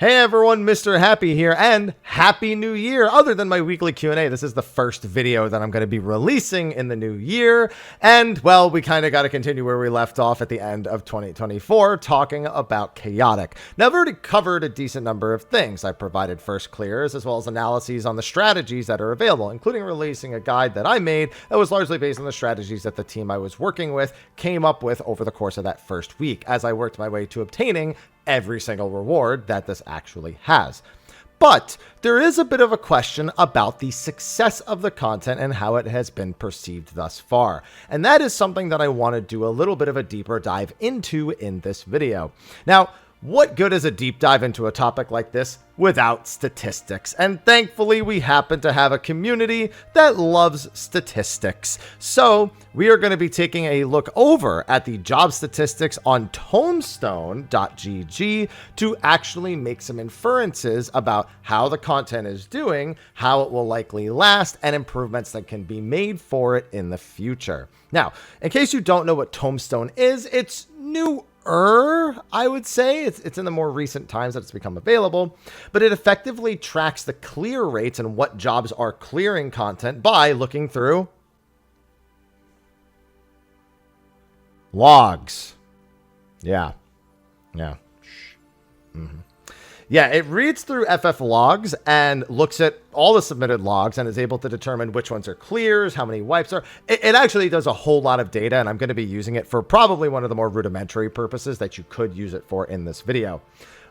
Hey everyone, Mr. Happy here, and Happy New Year! Other than my weekly Q&A, this is the first video that I'm going to be releasing in the new year, and, well, we kind of got to continue where we left off at the end of 2024, talking about Chaotic. Now, I've already covered a decent number of things. I provided first clears, as well as analyses on the strategies that are available, including releasing a guide that I made that was largely based on the strategies that the team I was working with came up with over the course of that first week, as I worked my way to obtaining every single reward that this actually has. But there is a bit of a question about the success of the content and how it has been perceived thus far. And that is something that I want to do a little bit of a deeper dive into in this video. Now, what good is a deep dive into a topic like this without statistics? And thankfully, we happen to have a community that loves statistics. So we are going to be taking a look over at the job statistics on tombstone.gg to actually make some inferences about how the content is doing, how it will likely last, and improvements that can be made for it in the future. Now, in case you don't know what Tombstone is, it's new. I would say it's in the more recent times that it's become available, but it effectively tracks the clear rates and what jobs are clearing content by looking through logs. Yeah. Yeah, it reads through FF logs and looks at all the submitted logs and is able to determine which ones are clears, how many wipes are. It actually does a whole lot of data, and I'm going to be using it for probably one of the more rudimentary purposes that you could use it for in this video.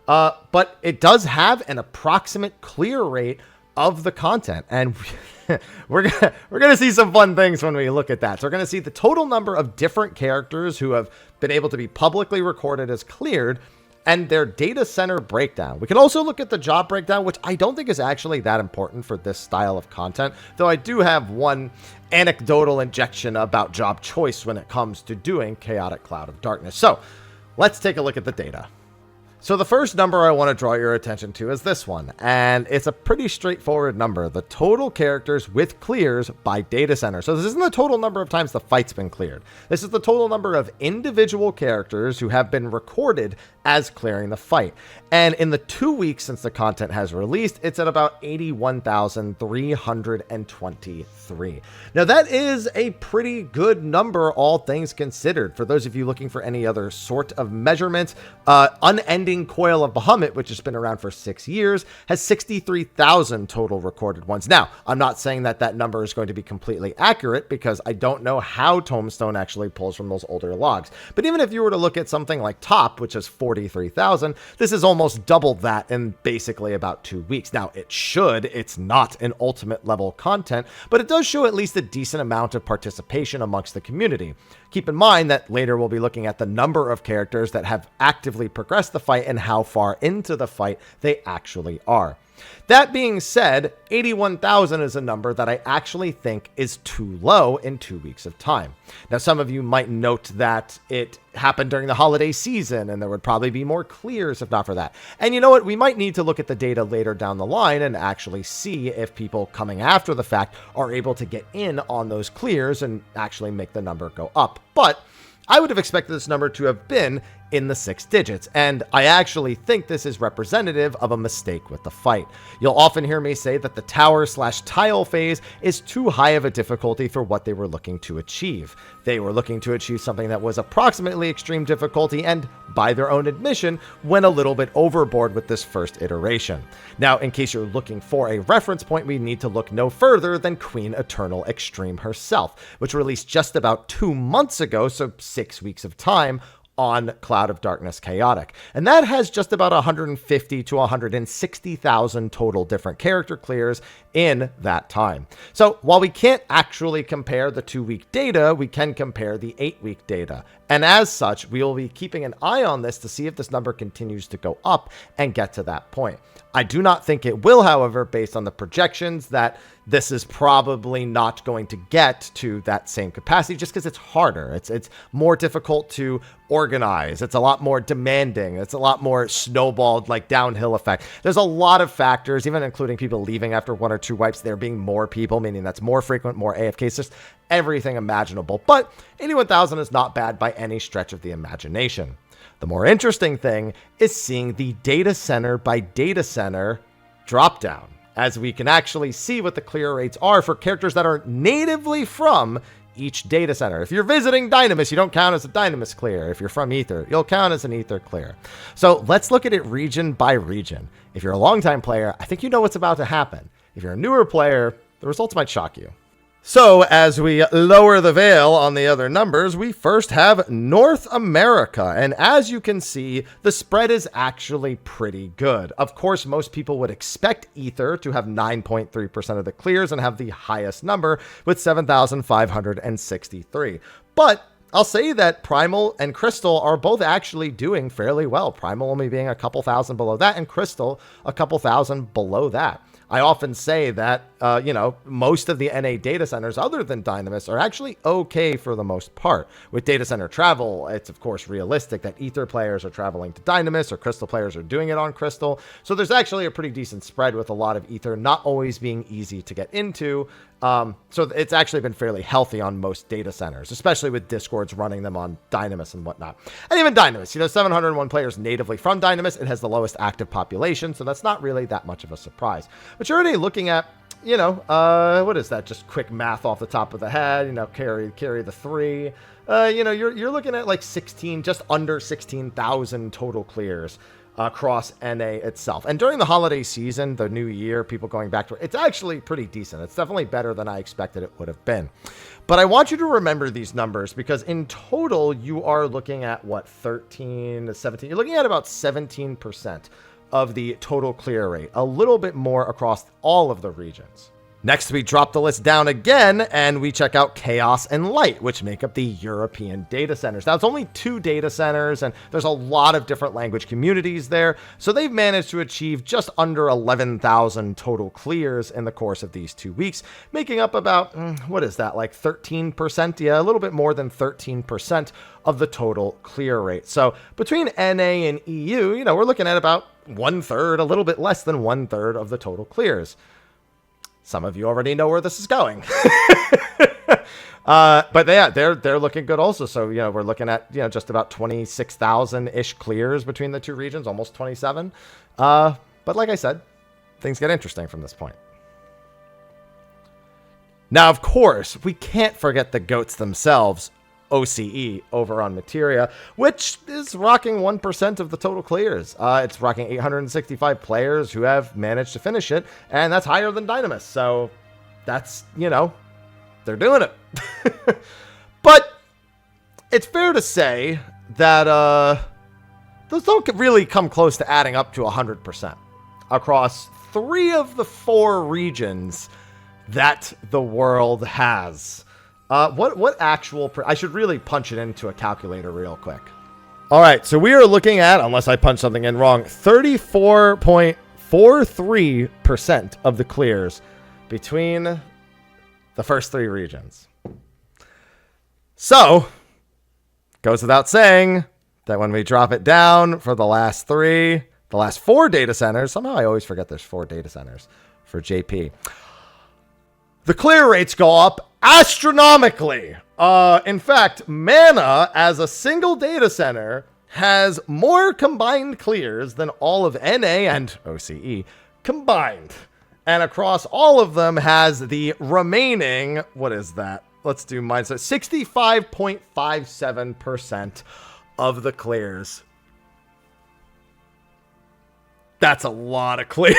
But it does have an approximate clear rate of the content, and we're gonna see some fun things when we look at that. So we're gonna see the total number of different characters who have been able to be publicly recorded as cleared, and their data center breakdown. We can also look at the job breakdown, which I don't think is actually that important for this style of content, though I do have one anecdotal injection about job choice when it comes to doing Chaotic Cloud of Darkness. So let's take a look at the data. So the first number I want to draw your attention to is this one, and it's a pretty straightforward number, the total characters with clears by data center. So this isn't the total number of times the fight's been cleared. This is the total number of individual characters who have been recorded as clearing the fight. And in the 2 weeks since the content has released, it's at about 81,323. Now that is a pretty good number, all things considered. For those of you looking for any other sort of measurement, Unending Coil of Bahamut, which has been around for 6 years, has 63,000 total recorded ones. Now, I'm not saying that that number is going to be completely accurate because I don't know how Tombstone actually pulls from those older logs. But even if you were to look at something like Top, which is 43,000, this is almost double that in basically about 2 weeks. Now, it's not an ultimate level content, but it does show at least a decent amount of participation amongst the community. Keep in mind that later we'll be looking at the number of characters that have actively progressed the fight and how far into the fight they actually are. That being said, 81,000 is a number that I actually think is too low in 2 weeks of time. Now, some of you might note that it happened during the holiday season and there would probably be more clears if not for that. And you know what? We might need to look at the data later down the line and actually see if people coming after the fact are able to get in on those clears and actually make the number go up. But I would have expected this number to have been in the 6 digits, and I actually think this is representative of a mistake with the fight. You'll often hear me say that the tower/tile phase is too high of a difficulty for what they were looking to achieve. They were looking to achieve something that was approximately extreme difficulty and, by their own admission, went a little bit overboard with this first iteration. Now, in case you're looking for a reference point, we need to look no further than Queen Eternal Extreme herself, which released just about 2 months ago, so 6 weeks of time, on Cloud of Darkness Chaotic. And that has just about 150 to 160,000 total different character clears in that time. So while we can't actually compare the 2-week data, we can compare the 8-week data. And as such, we will be keeping an eye on this to see if this number continues to go up and get to that point. I do not think it will, however, based on the projections, that this is probably not going to get to that same capacity just because it's harder. It's more difficult to organize. It's a lot more demanding. It's a lot more snowballed, like downhill effect. There's a lot of factors, even including people leaving after 1 or 2 wipes, there being more people, meaning that's more frequent, more AFKs, just everything imaginable. But 81,000 is not bad by any stretch of the imagination. The more interesting thing is seeing the data center by data center drop down, as we can actually see what the clear rates are for characters that are natively from each data center. If you're visiting Dynamis, you don't count as a Dynamis clear. If you're from Ether, you'll count as an Ether clear. So let's look at it region by region. If you're a longtime player, I think you know what's about to happen. If you're a newer player, the results might shock you. So as we lower the veil on the other numbers, we first have North America. And as you can see, the spread is actually pretty good. Of course, most people would expect Ether to have 9.3% of the clears and have the highest number with 7,563. But I'll say that Primal and Crystal are both actually doing fairly well. Primal only being a couple thousand below that, and Crystal a couple thousand below that. I often say that, most of the NA data centers other than Dynamis are actually okay for the most part. With data center travel, it's of course realistic that Ether players are traveling to Dynamis or Crystal players are doing it on Crystal. So there's actually a pretty decent spread with a lot of Ether not always being easy to get into. So it's actually been fairly healthy on most data centers, especially with Discords running them on Dynamis and whatnot. And even Dynamis, 701 players natively from Dynamis. It has the lowest active population, so that's not really that much of a surprise. But you're already looking at, what is that? Just quick math off the top of the head, carry the 3. You're looking at like 16, just under 16,000 total clears across NA itself. And during the holiday season, the new year, people going back to it, it's actually pretty decent. It's definitely better than I expected it would have been. But I want you to remember these numbers because in total, you are looking at 13 to 17. You're looking at about 17% of the total clear rate, a little bit more across all of the regions. Next, we drop the list down again, and we check out Chaos and Light, which make up the European data centers. Now, it's only 2 data centers, and there's a lot of different language communities there, so they've managed to achieve just under 11,000 total clears in the course of these 2 weeks, making up about, like 13%? Yeah, a little bit more than 13% of the total clear rate. So between NA and EU, we're looking at about 1/3, a little bit less than 1/3 of the total clears. Some of you already know where this is going. But yeah, they're looking good also. So, we're looking at, just about 26,000-ish clears between the 2 regions, almost 27. But like I said, things get interesting from this point. Now, of course, we can't forget the GOATs themselves, OCE, over on Materia, which is rocking 1% of the total clears. It's rocking 865 players who have managed to finish it, and that's higher than Dynamis. So that's, they're doing it. But it's fair to say that those don't really come close to adding up to 100% across 3 of the 4 regions that the world has. What actual... I should really punch it into a calculator real quick. All right, so we are looking at, unless I punch something in wrong, 34.43% of the clears between the first 3 regions. So, goes without saying that when we drop it down for the last 4 data centers, somehow I always forget there's 4 data centers for JP. The clear rates go up astronomically. In fact, Mana as a single data center has more combined clears than all of NA and OCE combined. And across all of them has the remaining, what is that? Let's do mine. So 65.57% of the clears. That's a lot of clears.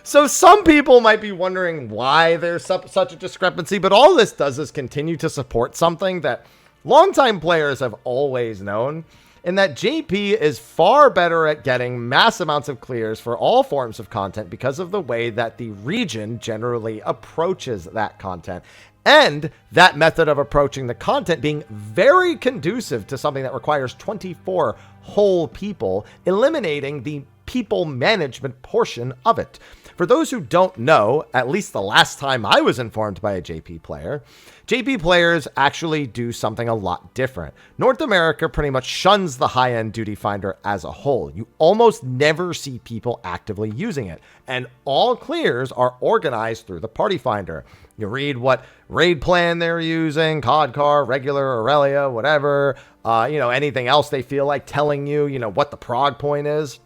So some people might be wondering why there's such a discrepancy, but all this does is continue to support something that longtime players have always known, in that JP is far better at getting mass amounts of clears for all forms of content because of the way that the region generally approaches that content. And that method of approaching the content being very conducive to something that requires 24 whole people, eliminating the people management portion of it. For those who don't know, at least the last time I was informed by a JP player, JP players actually do something a lot different. North America pretty much shuns the high-end duty finder as a whole. You almost never see people actively using it, and all clears are organized through the party finder. You read what raid plan they're using, COD car, regular, Aurelia, whatever, anything else they feel like telling you, what the prog point is.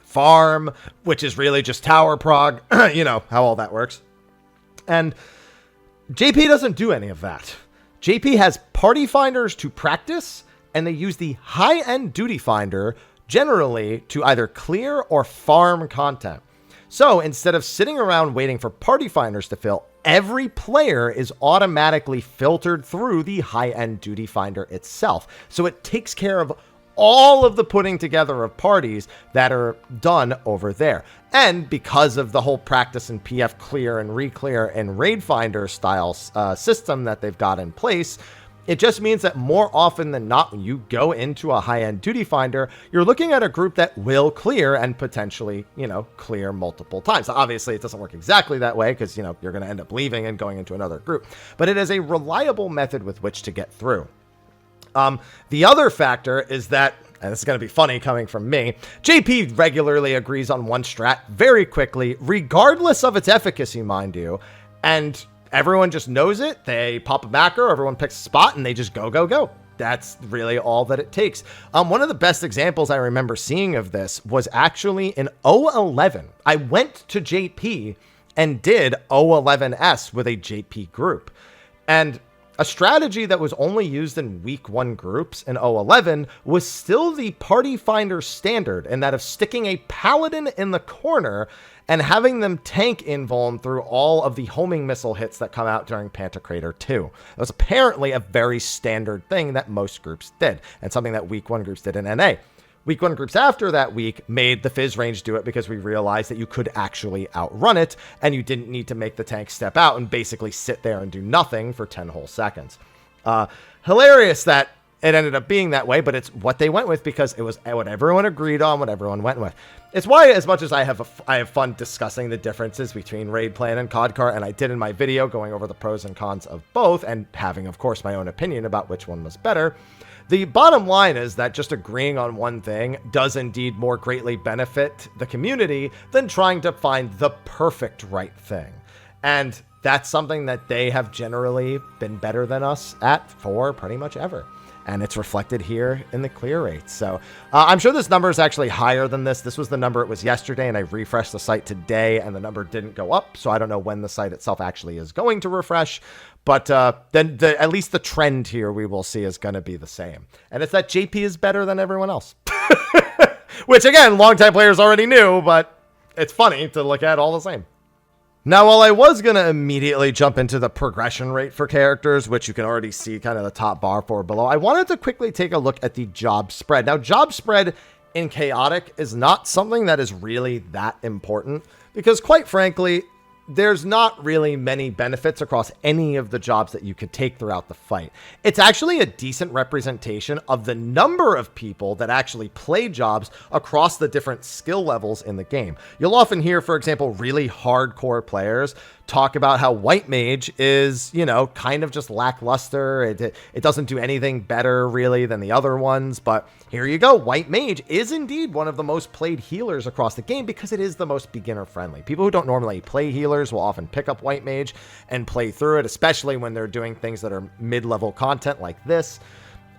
Farm, which is really just tower prog, how all that works. And JP doesn't do any of that. JP has party finders to practice, and they use the high-end duty finder generally to either clear or farm content. So instead of sitting around waiting for party finders to fill, every player is automatically filtered through the high-end duty finder itself. So it takes care of all of the putting together of parties that are done over there. And because of the whole practice and PF clear and re-clear and raid finder style system that they've got in place, it just means that more often than not, when you go into a high-end duty finder, you're looking at a group that will clear and potentially, clear multiple times. Obviously, it doesn't work exactly that way because, you're going to end up leaving and going into another group. But it is a reliable method with which to get through. The other factor is that, and this is going to be funny coming from me, JP regularly agrees on one strat very quickly, regardless of its efficacy, mind you, and everyone just knows it. They pop a macro, everyone picks a spot, and they just go. That's really all that it takes. One of the best examples I remember seeing of this was actually in 011. I went to JP and did 011S with a JP group, and a strategy that was only used in week 1 groups in 011 was still the party finder standard, and that of sticking a paladin in the corner and having them tank invuln through all of the homing missile hits that come out during Pantocrator 2. It was apparently a very standard thing that most groups did, and something that week 1 groups did in NA. Week 1 groups after that week made the Fizz range do it because we realized that you could actually outrun it, and you didn't need to make the tank step out and basically sit there and do nothing for 10 whole seconds. Hilarious that it ended up being that way, but it's what they went with because it was what everyone agreed on, what everyone went with. It's why, as much as I have fun discussing the differences between raid plan and COD car, and I did in my video going over the pros and cons of both, and having, of course, my own opinion about which one was better. The bottom line is that just agreeing on one thing does indeed more greatly benefit the community than trying to find the perfect right thing. And that's something that they have generally been better than us at for pretty much ever. And it's reflected here in the clear rates. So I'm sure this number is actually higher than this. This was the number it was yesterday, and I refreshed the site today, and the number didn't go up. So I don't know when the site itself actually is going to refresh. But then at least the trend here we will see is going to be the same. And it's that JP is better than everyone else. Which, again, longtime players already knew, but it's funny to look at all the same. Now, while I was going to immediately jump into the progression rate for characters, which you can already see kind of the top bar for below, I wanted to quickly take a look at the job spread. Now, job spread in Chaotic is not something that is really that important because, quite frankly, there's not really many benefits across any of the jobs that you could take throughout the fight. It's actually a decent representation of the number of people that actually play jobs across the different skill levels in the game. You'll often hear, for example, really hardcore players talk about how White Mage is, kind of just lackluster. It doesn't do anything better really than the other ones, but here you go. White Mage is indeed one of the most played healers across the game because it is the most beginner friendly. People who don't normally play healers will often pick up White Mage and play through it, especially when they're doing things that are mid-level content like this.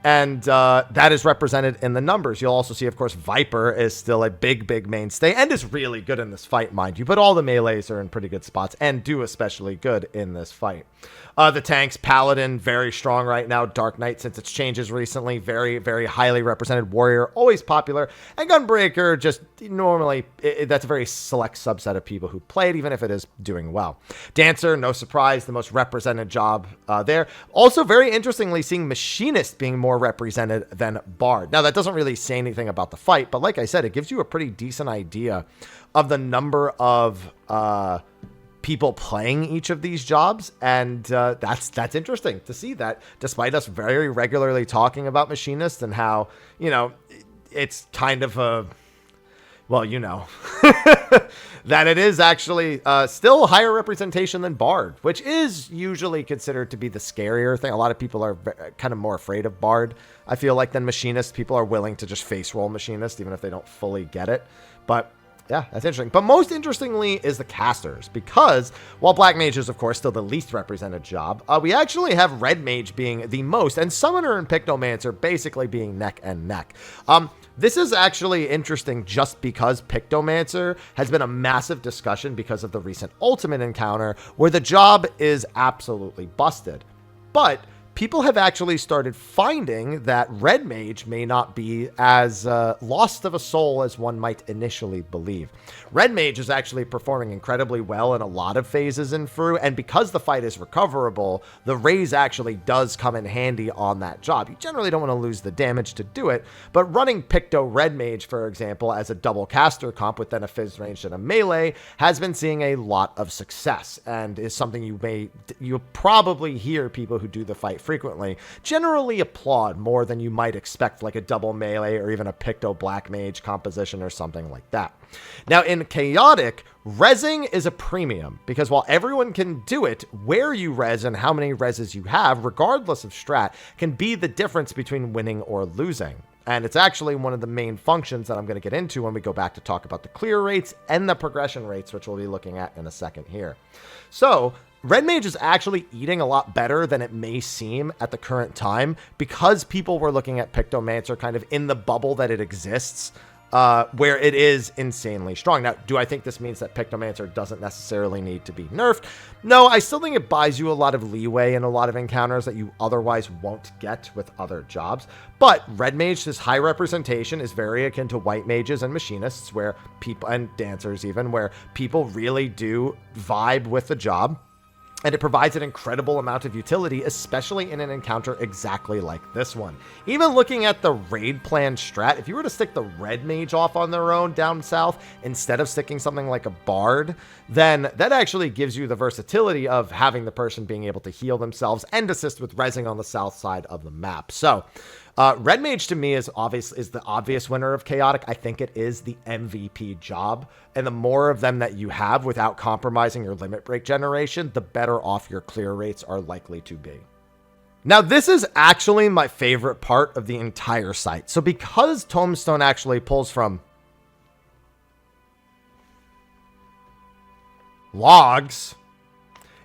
And that is represented in the numbers. You'll also see, of course, Viper is still a big mainstay and is really good in this fight, mind you. But all the melees are in pretty good spots and do especially good in this fight. The tanks, Paladin, very strong right now. Dark Knight, since its changes recently, very highly represented. Warrior, always popular. And Gunbreaker, just normally, that's a very select subset of people who play it, even if it is doing well. Dancer, no surprise, the most represented job there. Also, very interestingly, seeing Machinist being more represented than Bard. Now, that doesn't really say anything about the fight, but like I said, it gives you a pretty decent idea of the number of people playing each of these jobs, and that's interesting to see that despite us very regularly talking about Machinist and how, it's kind of a, well, that it is actually still higher representation than Bard, which is usually considered to be the scarier thing. A lot of people are kind of more afraid of Bard, I feel like, than Machinist. People are willing to just face roll Machinist, even if they don't fully get it. But yeah, that's interesting. But most interestingly is the casters, because while Black Mage is, of course, still the least represented job, we actually have Red Mage being the most, and Summoner and Pictomancer basically being neck and neck. This is actually interesting just because Pictomancer has been a massive discussion because of the recent Ultimate encounter, where the job is absolutely busted. But people have actually started finding that Red Mage may not be as lost of a soul as one might initially believe. Red Mage is actually performing incredibly well in a lot of phases in Fru, and because the fight is recoverable, the raise actually does come in handy on that job. You generally don't want to lose the damage to do it, but running Picto Red Mage, for example, as a double caster comp with then a Fizz range and a melee has been seeing a lot of success, and is something you'll probably hear people who do the fight frequently generally applaud more than you might expect, like a double melee or even a Picto Black Mage composition or something like that. Now in Chaotic, rezzing is a premium, because while everyone can do it, where you res and how many reses you have, regardless of strat, can be the difference between winning or losing. And it's actually one of the main functions that I'm going to get into when we go back to talk about the clear rates and the progression rates, which we'll be looking at in a second here. So Red Mage is actually eating a lot better than it may seem at the current time, because people were looking at Pictomancer kind of in the bubble that it exists, where it is insanely strong. Now, do I think this means that Pictomancer doesn't necessarily need to be nerfed? No, I still think it buys you a lot of leeway in a lot of encounters that you otherwise won't get with other jobs. But Red Mage, this high representation, is very akin to White Mages and Machinists, where people, and Dancers even, where people really do vibe with the job. And it provides an incredible amount of utility, especially in an encounter exactly like this one. Even looking at the raid plan strat, if you were to stick the Red Mage off on their own down south, instead of sticking something like a Bard, then that actually gives you the versatility of having the person being able to heal themselves and assist with rezzing on the south side of the map. So Red Mage to me is the obvious winner of Chaotic. I think it is the MVP job, and the more of them that you have without compromising your limit break generation, the better off your clear rates are likely to be. Now, this is actually my favorite part of the entire site. So because Tombstone actually pulls from logs,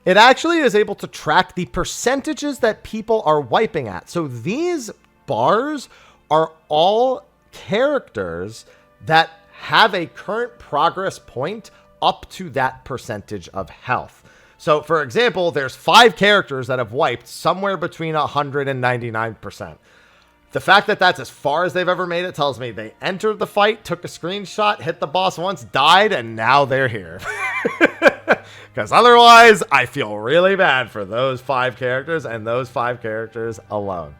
it actually is able to track the percentages that people are wiping at. So these bars are all characters that have a current progress point up to that percentage of health. So, for example, there's 5 characters that have wiped somewhere between 100 and 99%. The fact that that's as far as they've ever made it tells me they entered the fight, took a screenshot, hit the boss once, died, and now they're here. Because otherwise, I feel really bad for those 5 characters and those 5 characters alone.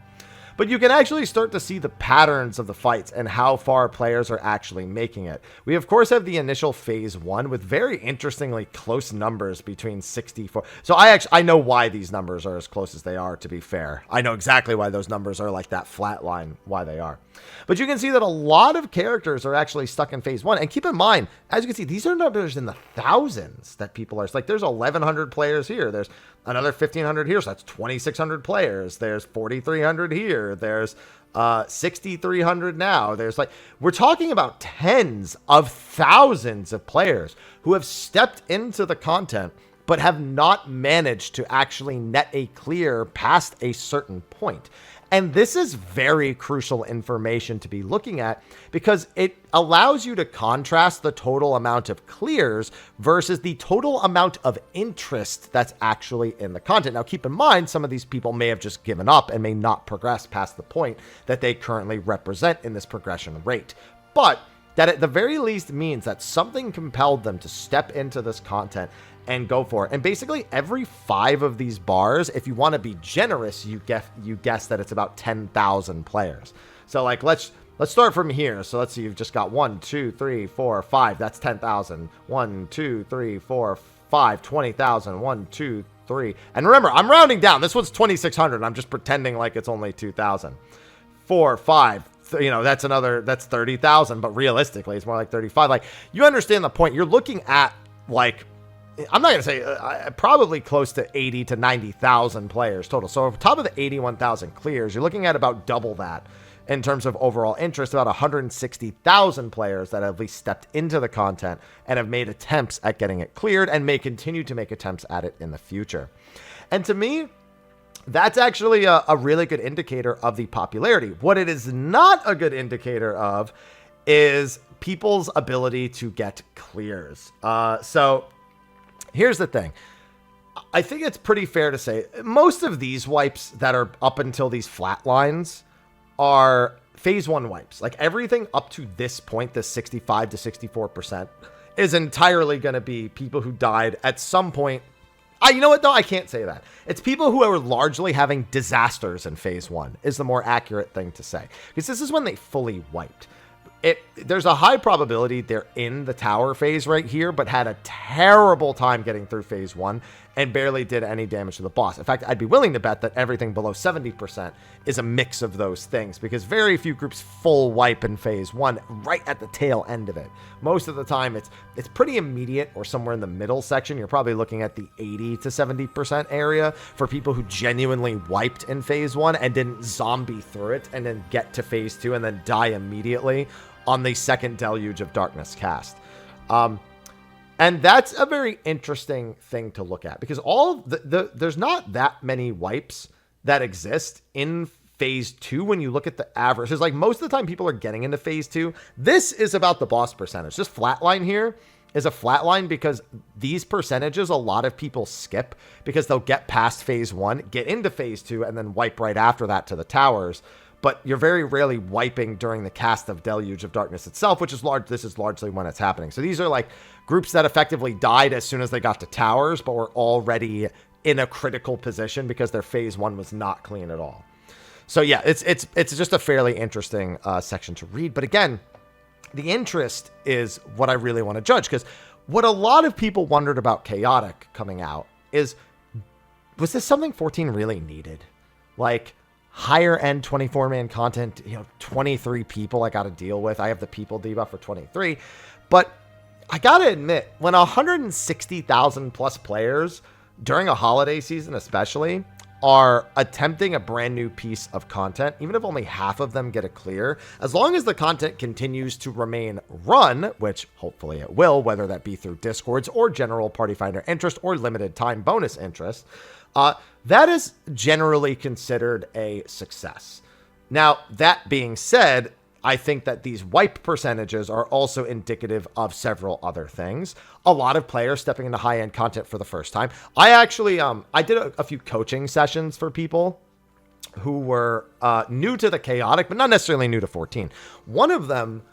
But you can actually start to see the patterns of the fights and how far players are actually making it. We, of course, have the initial phase 1 with very interestingly close numbers between 64. So I know why these numbers are as close as they are, to be fair. I know exactly why those numbers are like that flat line, why they are. But you can see that a lot of characters are actually stuck in phase 1. And keep in mind, as you can see, these are numbers in the thousands that people are. It's like there's 1,100 players here. There's another 1,500 here. So that's 2,600 players. There's 4,300 here. There's 6,300 now. There's we're talking about tens of thousands of players who have stepped into the content but have not managed to actually net a clear past a certain point. And this is very crucial information to be looking at, because it allows you to contrast the total amount of clears versus the total amount of interest that's actually in the content. Now, keep in mind, some of these people may have just given up and may not progress past the point that they currently represent in this progression rate. But that at the very least means that something compelled them to step into this content and go for it. And basically every 5 of these bars, if you want to be generous, you guess that it's about 10,000 players. So let's start from here. So let's see, you've just got 1, 2, 3, 4, 5. That's 10,000. 1, 2, 3, 4, 5, 20,000. 1, 2, 3. And remember, I'm rounding down. This one's 2,600. I'm just pretending like it's only 2,000. 4, 5, that's 30,000, but realistically it's more like 35. Like, you understand the point. You're looking at, like, I'm not going to say probably close to 80 to 90,000 players total. So on top of the 81,000 clears, you're looking at about double that in terms of overall interest, about 160,000 players that have at least stepped into the content and have made attempts at getting it cleared and may continue to make attempts at it in the future. And to me, that's actually a really good indicator of the popularity. What it is not a good indicator of is people's ability to get clears. So here's the thing. I think it's pretty fair to say most of these wipes that are up until these flat lines are phase 1 wipes. Like, everything up to this point, this 65 to 64%, is entirely going to be people who died at some point. You know what, though? I can't say that. It's people who are largely having disasters in phase 1 is the more accurate thing to say. Because this is when they fully wiped. There's a high probability they're in the tower phase right here, but had a terrible time getting through phase 1 and barely did any damage to the boss. In fact, I'd be willing to bet that everything below 70% is a mix of those things, because very few groups full wipe in phase 1 right at the tail end of it. Most of the time it's pretty immediate or somewhere in the middle section. You're probably looking at the 80 to 70% area for people who genuinely wiped in phase 1 and didn't zombie through it and then get to phase 2 and then die immediately on the second Deluge of Darkness cast. And that's a very interesting thing to look at, because there's not that many wipes that exist in phase 2 when you look at the average. It's like most of the time people are getting into phase 2. This is about the boss percentage. This flat line here is a flat line because these percentages a lot of people skip, because they'll get past phase 1, get into phase 2, and then wipe right after that to the towers. But you're very rarely wiping during the cast of Deluge of Darkness itself, which is this is largely when it's happening. So these are like groups that effectively died as soon as they got to towers, but were already in a critical position because their phase 1 was not clean at all. So yeah, it's just a fairly interesting section to read. But again, the interest is what I really want to judge, because what a lot of people wondered about Chaotic coming out is, was this something 14 really needed? Like, higher end 24-man content, 23 people I got to deal with. I have the people debuff for 23. But I got to admit, when 160,000 plus players during a holiday season especially are attempting a brand new piece of content, even if only half of them get a clear, as long as the content continues to remain run, which hopefully it will, whether that be through Discords or general Party Finder interest or limited time bonus interest, that is generally considered a success. Now, that being said, I think that these wipe percentages are also indicative of several other things. A lot of players stepping into high-end content for the first time. I actually, I did a few coaching sessions for people who were new to the Chaotic, but not necessarily new to 14. One of them,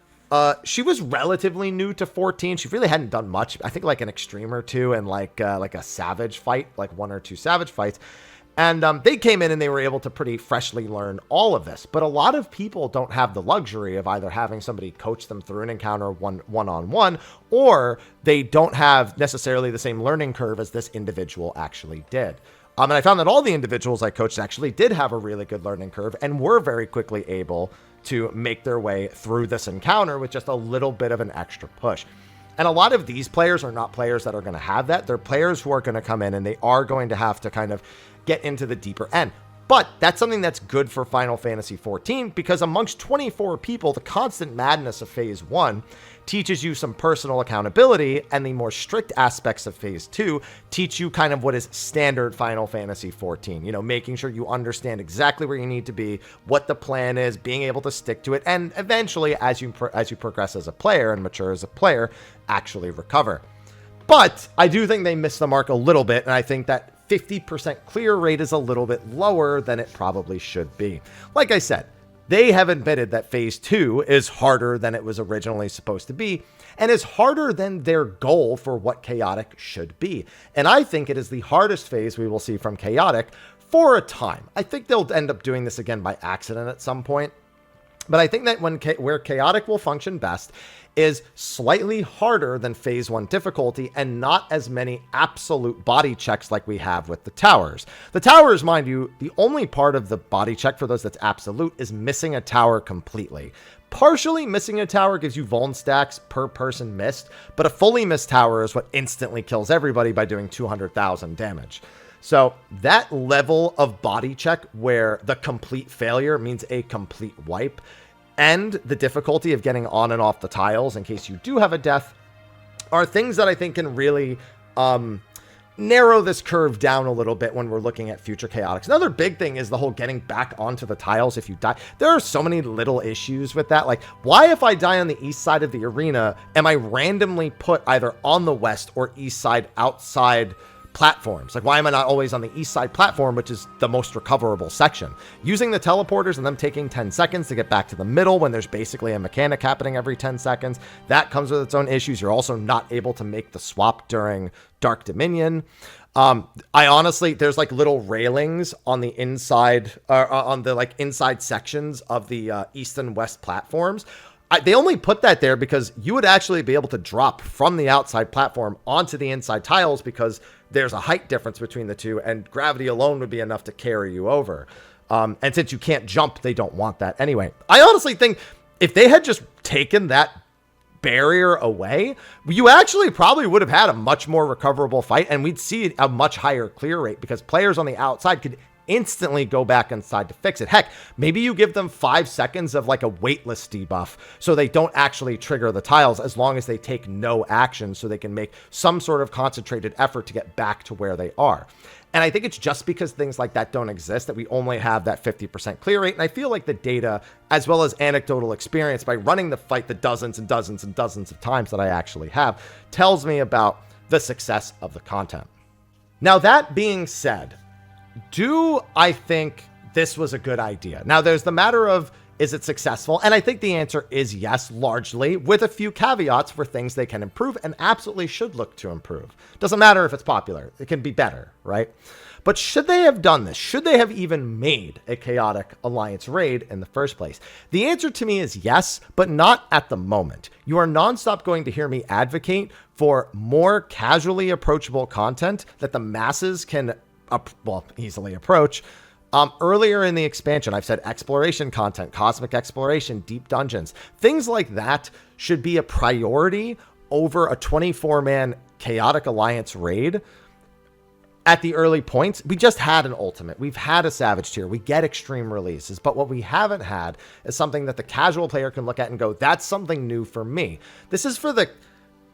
she was relatively new to 14. She really hadn't done much. I think like an extreme or two and like a savage fight, like 1 or 2 savage fights. And they came in and they were able to pretty freshly learn all of this. But a lot of people don't have the luxury of either having somebody coach them through an encounter one-on-one, or they don't have necessarily the same learning curve as this individual actually did. And I found that all the individuals I coached actually did have a really good learning curve and were very quickly able to make their way through this encounter with just a little bit of an extra push. And a lot of these players are not players that are going to have that. They're players who are going to come in and they are going to have to kind of get into the deeper end. But that's something that's good for Final Fantasy XIV, because amongst 24 people, the constant madness of Phase 1 teaches you some personal accountability, and the more strict aspects of Phase 2 teach you kind of what is standard Final Fantasy XIV. You know, making sure you understand exactly where you need to be, what the plan is, being able to stick to it, and eventually, as you progress as a player and mature as a player, actually recover. But I do think they missed the mark a little bit, and I think that 50% clear rate is a little bit lower than it probably should be. Like I said, they have admitted that Phase 2 is harder than it was originally supposed to be, and is harder than their goal for what Chaotic should be. And I think it is the hardest phase we will see from Chaotic for a time. I think they'll end up doing this again by accident at some point. But I think that where Chaotic will function best is slightly harder than phase 1 difficulty and not as many absolute body checks like we have with the towers. The towers, mind you, the only part of the body check for those that's absolute is missing a tower completely. Partially missing a tower gives you vuln stacks per person missed, but a fully missed tower is what instantly kills everybody by doing 200,000 damage. So that level of body check where the complete failure means a complete wipe, and the difficulty of getting on and off the tiles in case you do have a death, are things that I think can really narrow this curve down a little bit when we're looking at future chaotics. Another big thing is the whole getting back onto the tiles if you die. There are so many little issues with that. Like, why if I die on the east side of the arena, am I randomly put either on the west or east side outside platforms? Like, why am I not always on the east side platform, which is the most recoverable section? Using the teleporters and them taking 10 seconds to get back to the middle when there's basically a mechanic happening every 10 seconds, that comes with its own issues. You're also not able to make the swap during Dark Dominion. I honestly, there's like little railings on the inside, on the like inside sections of the east and west platforms. They only put that there because you would actually be able to drop from the outside platform onto the inside tiles because there's a height difference between the two, and gravity alone would be enough to carry you over. And since you can't jump, they don't want that anyway. I honestly think if they had just taken that barrier away, you actually probably would have had a much more recoverable fight, and we'd see a much higher clear rate because players on the outside could instantly go back inside to fix it. Heck, maybe you give them 5 seconds of like a weightless debuff so they don't actually trigger the tiles as long as they take no action, so they can make some sort of concentrated effort to get back to where they are. And I think it's just because things like that don't exist that we only have that 50% clear rate. And I feel like the data, as well as anecdotal experience by running the fight the dozens and dozens and dozens of times that I actually have, tells me about the success of the content. Now, that being said, do I think this was a good idea? Now, there's the matter of, is it successful? And I think the answer is yes, largely, with a few caveats for things they can improve and absolutely should look to improve. Doesn't matter if it's popular. It can be better, right? But should they have done this? Should they have even made a Chaotic Alliance raid in the first place? The answer to me is yes, but not at the moment. You are nonstop going to hear me advocate for more casually approachable content that the masses can easily approach. Earlier in the expansion, I've said exploration content, cosmic exploration, deep dungeons, things like that should be a priority over a 24-man Chaotic Alliance raid. At the early points, we just had an ultimate. We've had a Savage tier. We get extreme releases. But what we haven't had is something that the casual player can look at and go, that's something new for me. This is for the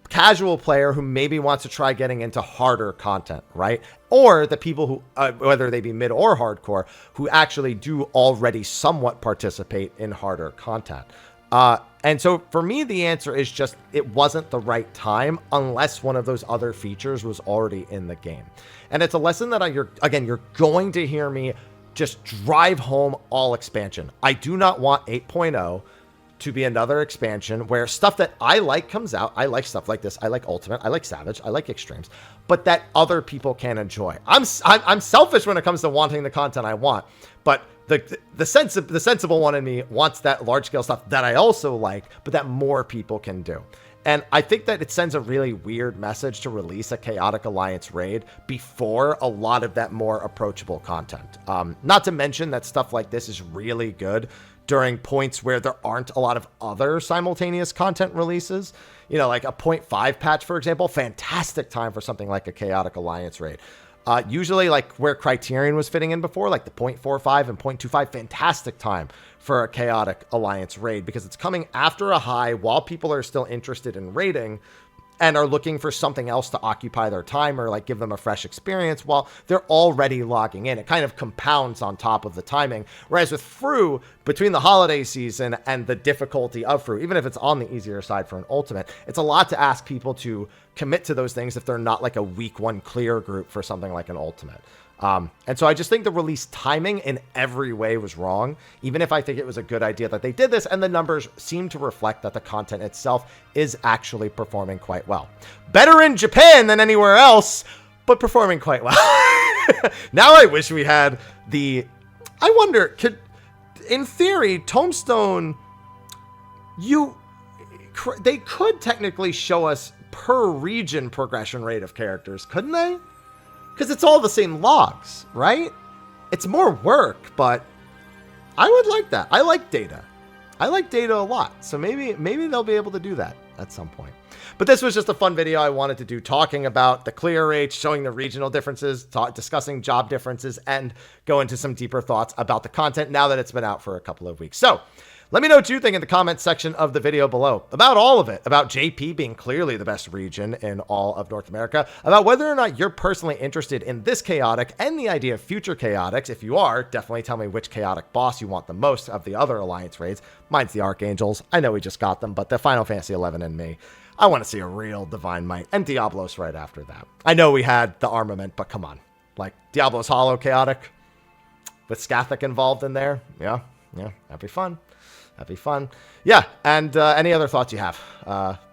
casual player who maybe wants to try getting into harder content, right? Or the people who, whether they be mid or hardcore, who actually do already somewhat participate in harder content. And so for me, the answer is just, it wasn't the right time unless one of those other features was already in the game. And it's a lesson that you're going to hear me just drive home all expansion. I do not want 8.0 to be another expansion where stuff that I like comes out. I like stuff like this. I like Ultimate. I like Savage. I like Extremes, but that other people can enjoy. I'm selfish when it comes to wanting the content I want, but the sensible one in me wants that large scale stuff that I also like, but that more people can do. And I think that it sends a really weird message to release a Chaotic Alliance raid before a lot of that more approachable content. Not to mention that stuff like this is really good during points where there aren't a lot of other simultaneous content releases. You know, like a 0.5 patch, for example, fantastic time for something like a Chaotic Alliance raid. Usually like where Criterion was fitting in before, like the 0.45 and 0.25, fantastic time for a Chaotic Alliance raid because it's coming after a high while people are still interested in raiding and are looking for something else to occupy their time or like give them a fresh experience while they're already logging in. It kind of compounds on top of the timing. Whereas with Fru, between the holiday season and the difficulty of Fru, even if it's on the easier side for an ultimate, it's a lot to ask people to commit to those things if they're not like a week one clear group for something like an ultimate. And so I just think the release timing in every way was wrong, even if I think it was a good idea that they did this, and the numbers seem to reflect that the content itself is actually performing quite well. Better in Japan than anywhere else, but performing quite well. Now I wish we had I wonder, in theory, Tombstone, they could technically show us per region progression rate of characters, couldn't they? Because it's all the same logs, right? It's more work, but I would like that. I like data. I like data a lot. So maybe they'll be able to do that at some point. But this was just a fun video I wanted to do, talking about the clear rates, showing the regional differences, discussing job differences, and go into some deeper thoughts about the content now that it's been out for a couple of weeks. So let me know what you think in the comments section of the video below about all of it, about JP being clearly the best region in all of North America, about whether or not you're personally interested in this chaotic and the idea of future chaotics. If you are, definitely tell me which chaotic boss you want the most of the other Alliance raids. Mine's the Archangels. I know we just got them, but the Final Fantasy XI and me, I want to see a real Divine Might, and Diablos right after that. I know we had the armament, but come on. Like, Diablos Hollow chaotic with Skathic involved in there. Yeah, that'd be fun. That'd be fun. Yeah, and any other thoughts you have,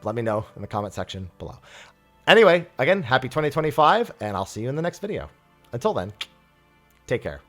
let me know in the comment section below. Anyway, again, happy 2025, and I'll see you in the next video. Until then, take care.